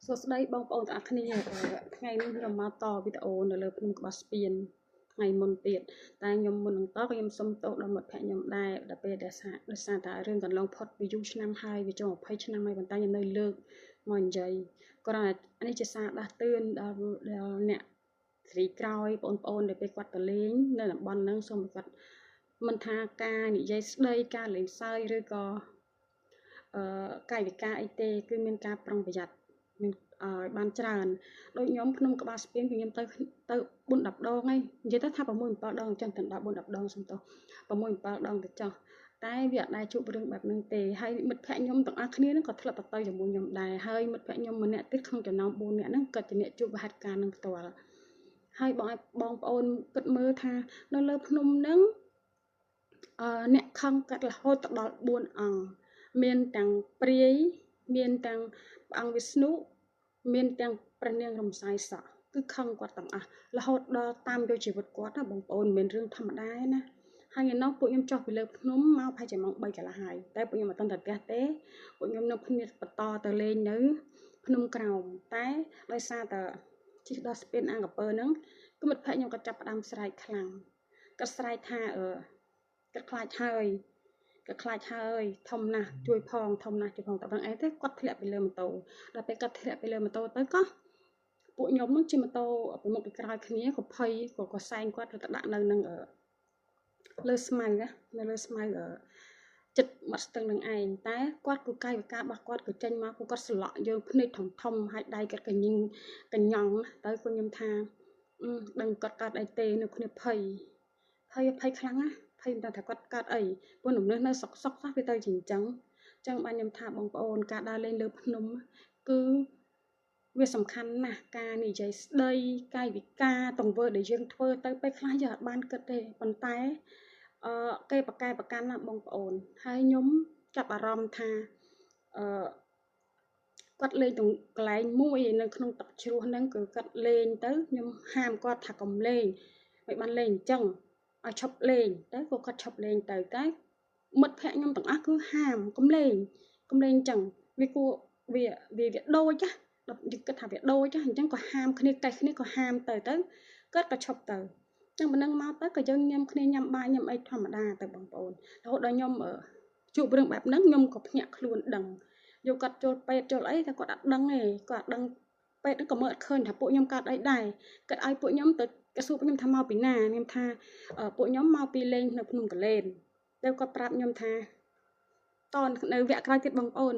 សួស្តីបងប្អូនទាំងអស់គ្នាថ្ងៃនេះខ្ញុំមកតវីដេអូនៅលើភ្នំក្បាលស្ពានថ្ងៃមុនទៀតតែខ្ញុំមុននឹងតក៏ខ្ញុំសុំទោសដល់មិត្តភក្តិខ្ញុំដែរដល់ពេលដែលដោយសារតែរឿងកន្លងផុតពីយូរឆ្នាំហើយវាចូល20ឆ្នាំហើយប៉ុន្តែខ្ញុំនៅលើកមកនិយាយគ្រាន់តែនេះជាសារដាស់តឿនដល់អ្នកស្រីក្រោយបងប្អូនដែលពេលគាត់ទៅលេងនៅតំបន់ហ្នឹងសូមគាត់មិនថាការនិយាយស្ដីការលេងសើចឬក៏កាយវិការអីទេគឺមានការប្រុងប្រយ័ត្នមានឲ្យបានច្រើនដូចខ្ញុំភ្នំក្បាលស្ពានគឺខ្ញុំទៅ4-10 ដងហើយនិយាយទៅថា6-7 ដងអញ្ចឹងទៅដល់4-10 ដងសំទោស6-7 ដងទៅចោះតែវាអត់ដែរជួបរឿងបែបហ្នឹងទេហើយមិត្តភក្តិខ្ញុំទាំងអស់គ្នាហ្នឹងក៏ធ្លាប់ទៅជាមួយខ្ញុំដែរហើយមិត្តភក្តិខ្ញុំម្នាក់ទៀតក្នុងចំណោម4នាក់ហ្នឹងក៏ជាអ្នកជួបហេតុការណ៍ហ្នឹងផ្ទាល់ហើយបងប្អូនគិតមើលថានៅលើភ្នំហ្នឹងអ្នកខឹងកាត់រហូតដល់4អង្គមានទាំងព្រាយមានទាំងព្រះអង្គវិស្ណុមានទាំងព្រះនាងរំសាយសក់គឺខឹងគាត់ទាំងអស់រហូតដល់តាមយកជីវិតគាត់ណាបងប្អូនមិនមែនរឿងធម្មតាទេណាហើយថ្ងៃនោះពួកខ្ញុំចុះពីលើភ្នំមកប្រហែលជាម៉ោង3កន្លះហើយតែពួកខ្ញុំអត់ទាន់ទៅផ្ទះទេពួកខ្ញុំនៅគ្នាបន្តទៅលេងនៅភ្នំក្រោមតែដោយសារតែជិះដល់ស្ពានអង្គរពើហ្នឹងគឺមិត្តភក្តិខ្ញុំក៏ចាប់ផ្ដើមស្រែកខ្លាំងគាត់ស្រែកថាគាត់ខ្លាចហើយធំណាស់ជួយផងតែប៉ុណ្្នឹងឯងទេគាត់ធ្លាក់ពីលើម៉ូតូដល់ពេលគាត់ធ្លាក់ពីលើម៉ូតូទៅក៏ពួកខ្ញុំនឹងជិះម៉ូតូពីមុខពីក្រោយគ្នាក៏ភ័យក៏សែងគាត់ទៅដាក់នៅនឹងលើស្មៅណានៅលើស្មៅចិត្តមាត់ស្ទឹងនឹងឯងតែគាត់គឺកាយវិការរបស់គាត់គឺចេញមកគាត់ស្លក់យើងភ្នែកធំហើយដៃគាត់កញឹងកញ្ញង់ទៅខ្ញុំថាដឹងគាត់កើតអីទេនៅគ្នាភ័យខ្លាំងណាភ័យមិនដឹងថាគាត់កើតអីពួកនំនេះនៅសុកសោះវាទៅជាអញ្ចឹងបានខ្ញុំថាបងប្អូនការដើរលេងលើភ្នំគឺវាសំខាន់ណាស់ការនិយាយស្ដីកាយវិការទង្វើដែលយើងធ្វើទៅពេលខ្លះយើងអត់បានគិតទេប៉ុន្តែគេប្រកាន់ណាបងប្អូនហើយខ្ញុំចាប់អារម្មណ៍ថាគាត់លេងទាំងកន្លែងមួយនៅក្នុងទឹកជ្រោះហ្នឹងគឺគាត់លេងទៅខ្ញុំហាមគាត់ថាកុំលេងមិនបានលេងអញ្ចឹងឲ្យឈប់លេងទៅគាត់ឈប់លេងទៅតែមិត្តភ័ក្តិខ្ញុំទាំងអស់គឺហាមកុំលេងអញ្ចឹងវាគួរវាដូចណាដល់យើងគិតថាវាដូចអញ្ចឹងក៏ហាមគ្នាកេះគ្នាក៏ហាមទៅគាត់ក៏ឈប់ទៅអញ្ចឹងប៉ុណ្ណឹងមកទៅក៏យើងញ៉ាំគ្នាញ៉ាំបាយញ៉ាំអីធម្មតាទៅបងប្អូនរហូតដល់ខ្ញុំជួបរឿងបែបហ្នឹងខ្ញុំក៏ភ្ញាក់ខ្លួនដឹងយកគាត់ចូលពេទ្យចូលអីតែគាត់អត់ដឹងទេគាត់អត់ដឹងពេទ្យហ្នឹងក៏មើលអត់ឃើញថាពួកខ្ញុំកើតអីដែរគាត់ឲ្យពួកខ្ញុំទៅគេសួរពួកខ្ញុំថាមកពីណាខ្ញុំថាពួកខ្ញុំមកពីលេងនៅភ្នំកលែនតែគាត់ប្រាប់ខ្ញុំថាតនៅវគ្គក្រោយទៀតបងប្អូន